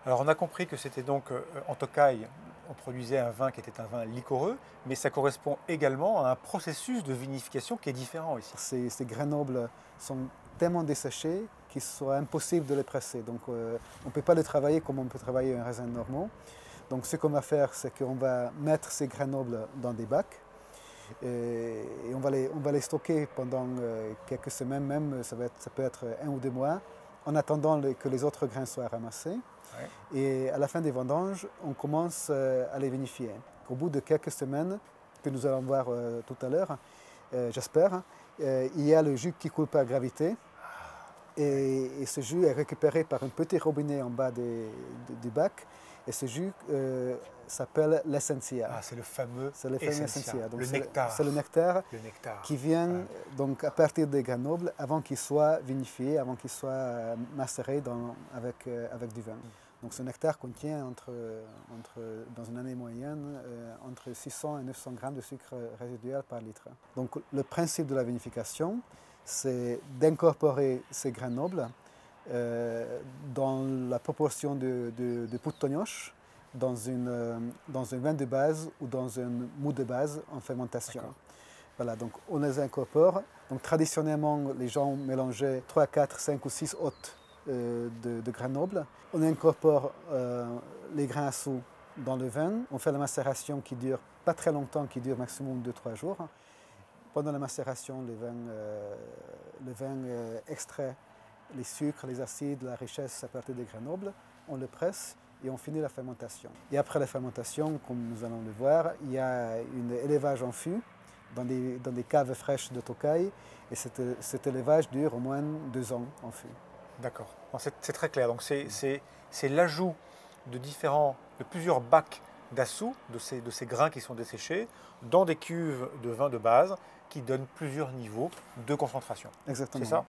Alors on a compris que c'était donc en Tokaï, on produisait un vin qui était un vin liquoreux, mais ça correspond également à un processus de vinification qui est différent ici. Ces grains nobles sont tellement desséchés qu'il soit impossible de les presser. Donc on ne peut pas les travailler comme on peut travailler un raisin normaux. Donc ce qu'on va faire, c'est qu'on va mettre ces grains nobles dans des bacs et on va les stocker pendant quelques semaines, même ça peut être 1 ou 2 mois, en attendant que les autres grains soient ramassés. Ouais. Et à la fin des vendanges, on commence à les vinifier. Au bout de quelques semaines, que nous allons voir tout à l'heure, j'espère, il y a le jus qui coule par gravité. Et ce jus est récupéré par un petit robinet en bas du bac. Et ce jus s'appelle l'essentia. Ah, c'est le fameux essentia. Donc le nectar. C'est le nectar, Le nectar qui vient donc à partir des grains nobles avant qu'ils soient vinifiés, avant qu'ils soient macérés avec du vin. Donc ce nectar contient dans une année moyenne entre 600 et 900 grammes de sucre résiduel par litre. Donc le principe de la vinification, c'est d'incorporer ces grains nobles dans la proportion de puttognoche, dans un vin de base ou dans un mou de base en fermentation. Voilà, donc on les incorpore. Donc traditionnellement, les gens mélangeaient 3, 4, 5 ou 6 hôtes de grains nobles. On incorpore les grains à sous dans le vin. On fait la macération qui dure pas très longtemps, qui dure maximum 2-3 jours. Pendant la macération, le vin extrait les sucres, les acides, la richesse à partir des grains nobles. On le presse et on finit la fermentation. Et après la fermentation, comme nous allons le voir, il y a un élevage en fût dans des caves fraîches de Tokaï. Et cet élevage dure au moins 2 ans en fût. D'accord. C'est très clair. Donc c'est l'ajout de plusieurs bacs d'assou, de ces grains qui sont desséchés, dans des cuves de vin de base qui donnent plusieurs niveaux de concentration. Exactement. C'est ça?